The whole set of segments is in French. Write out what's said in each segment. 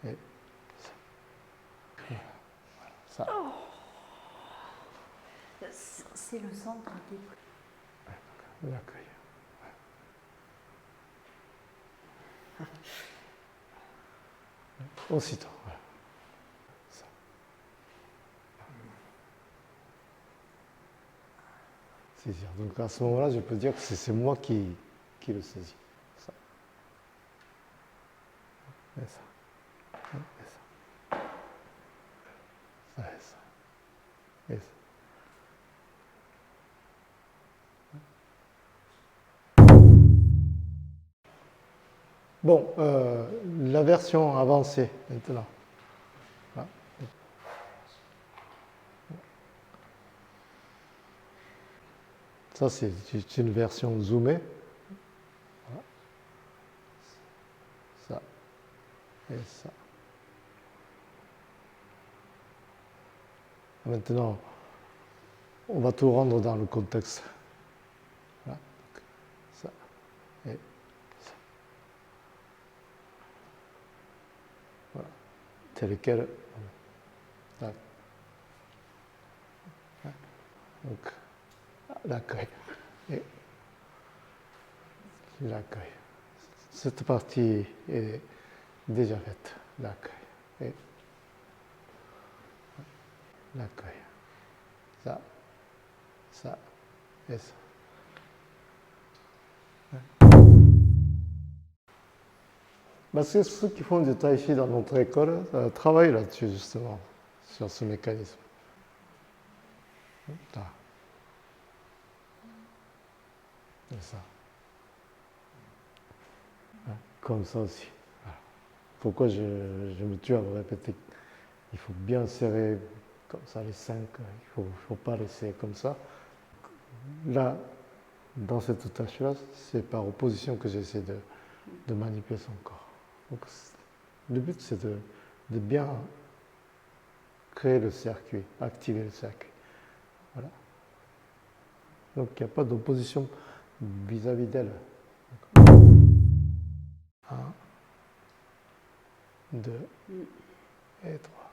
et ça. Ça. C'est le centre des L'accueil. Aussitôt. Voilà. Ça. Saisir. Donc à ce moment-là, je peux dire que c'est moi qui le saisis. Ça. Et ça. Et ça. Ça et ça. Et ça. Bon, la version avancée maintenant. Voilà. Ça, c'est une version zoomée. Voilà. Ça et ça. Maintenant, on va tout rendre dans le contexte. Voilà. Donc, ça et ça. Voilà. Tel quel. Voilà. Donc, l'accueil. Et l'accueil. Cette partie est déjà faite. L'accueil. Et l'accueil. Ça. Ça. Et ça. Parce que ceux qui font du tai chi dans notre école travaillent là-dessus, justement, sur ce mécanisme. Là. Et ça. Comme ça aussi. Voilà. Pourquoi je me tue à vous répéter? Il faut bien serrer comme ça les 5, il ne faut pas laisser comme ça. Là, dans cette tâche-là, c'est par opposition que j'essaie de manipuler son corps. Donc, le but, c'est de bien créer le circuit, activer le circuit. Voilà. Donc, il n'y a pas d'opposition vis-à-vis d'elle. 1, 2 et 3.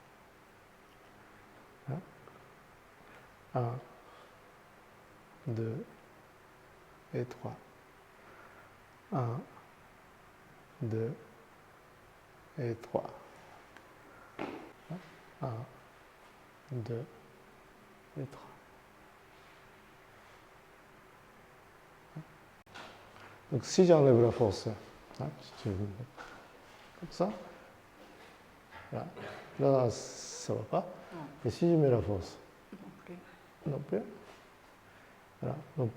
1, 2 et 3. 1, 2 et 3. 1, 2 et 3. Donc si j'enlève la force, comme ça, là, là ça ne va pas. Et si je mets la force, non plus. Voilà. Donc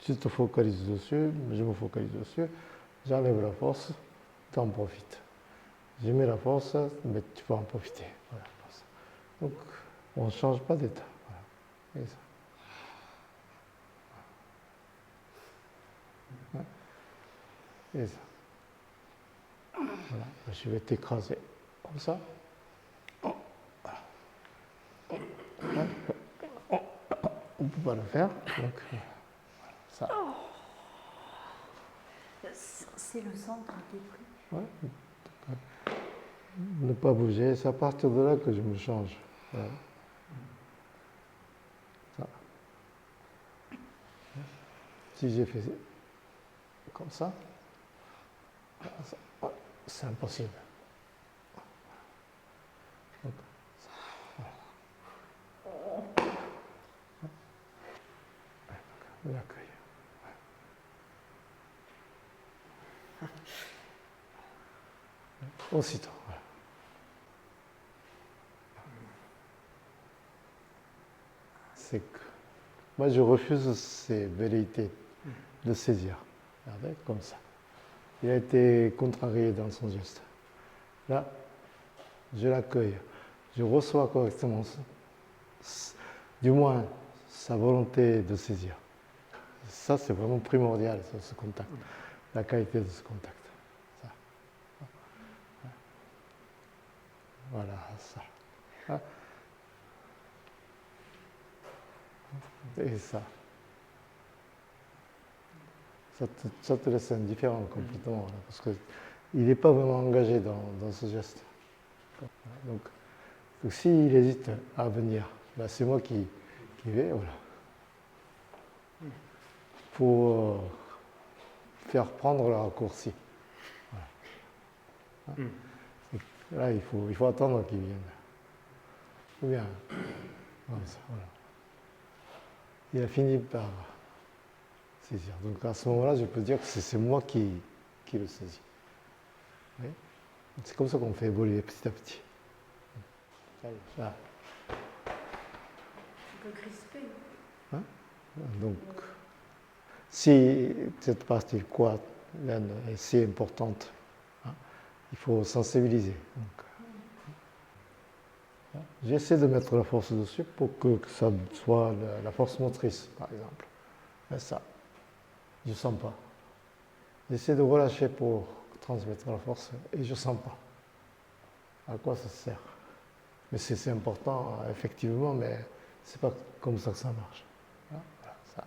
tu te focalises dessus, je me focalise dessus, j'enlève la force, tu en profites. Je mets la force, mais tu peux en profiter. Voilà. Donc on ne change pas d'état. Voilà. Et ça. Et ça. Voilà. Je vais t'écraser comme ça. On ne peut pas le faire. Donc, ça. C'est le centre des prix. Ouais. Ne pas bouger, c'est à partir de là que je me change. Voilà. Ça. Si j'ai fait comme ça, c'est impossible. Donc, ça. Voilà. L'accueil. Aussitôt. Voilà. C'est que moi je refuse ces velléités de saisir. Regardez, comme ça. Il a été contrarié dans son geste. Là, je l'accueille. Je reçois correctement, du moins, sa volonté de saisir. Ça, c'est vraiment primordial, ce contact. La qualité de ce contact. Ça. Voilà, ça. Et ça. Ça te laisse indifférent complètement, parce que il n'est pas vraiment engagé dans ce geste. Donc s'il hésite à venir, ben c'est moi qui vais, voilà. Pour faire prendre le raccourci. Voilà. Là, il faut attendre qu'il vienne. Ou bien, comme ça, voilà. Il a fini par saisir. Donc à ce moment-là, je peux dire que c'est moi qui le saisis. Oui. C'est comme ça qu'on fait évoluer petit à petit. Là. Tu peux crisper. Hein? Donc, si cette partie quoi est si importante, hein, il faut sensibiliser. J'essaie de mettre la force dessus pour que ça soit la force motrice, par exemple. Et ça, je ne sens pas. J'essaie de relâcher pour transmettre la force et je ne sens pas. À quoi ça sert? Mais c'est important, effectivement, mais c'est pas comme ça que ça marche. Voilà, ça.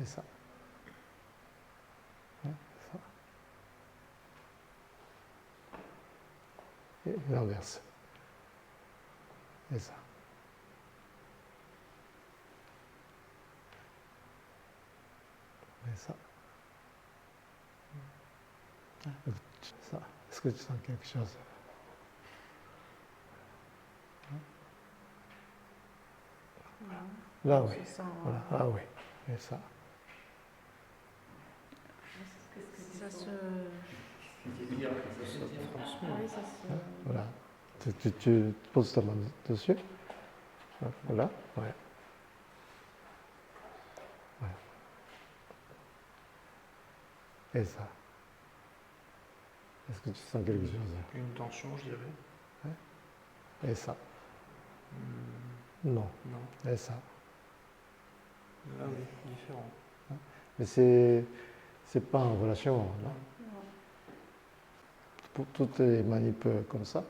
Et ça. Ça. Et l'inverse. Et ça. Et ça. Ça. Est-ce que tu sens quelque chose? Là, oui. Voilà. Ah oui. Et ça. Ça se... Oui, ça se... Voilà. Tu poses ta main dessus. Voilà. Ouais. Ouais. Et ça. Est-ce que tu sens quelque chose? Une tension, je dirais. Et ça. Non. Non. Et ça. Ah oui, différent. Mais c'est pas un relâchement, non? Pour toutes les manipes comme ça,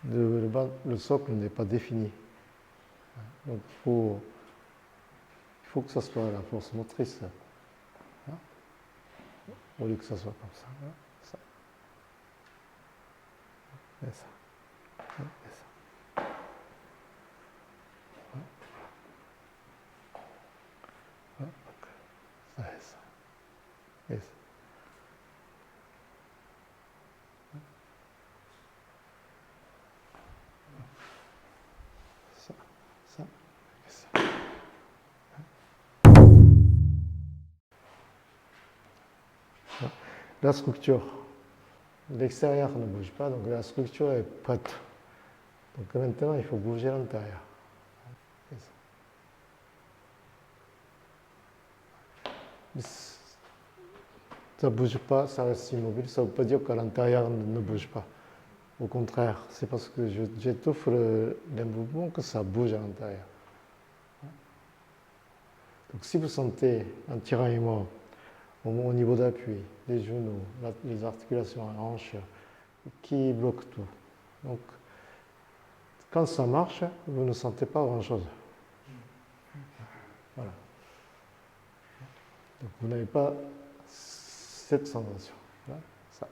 le socle n'est pas défini. Donc il faut que ça soit la force motrice. Hein? Au lieu que ça soit comme ça. Hein? Ça. Et ça. Et ça. Ça et ça. Et ça. Ça, ça, et ça. La structure, l'extérieur ne bouge pas, donc la structure est prête. Donc maintenant, il faut bouger l'intérieur. Ça ne bouge pas, ça reste immobile, ça ne veut pas dire qu'à l'intérieur ne bouge pas. Au contraire, c'est parce que j'étouffe les mouvements que ça bouge à l'intérieur. Donc si vous sentez un tiraillement au niveau d'appui, les genoux, les articulations, la hanche, qui bloquent tout. Donc quand ça marche, vous ne sentez pas grand-chose. Voilà. Donc vous n'avez pas cette sensation. Là, ça.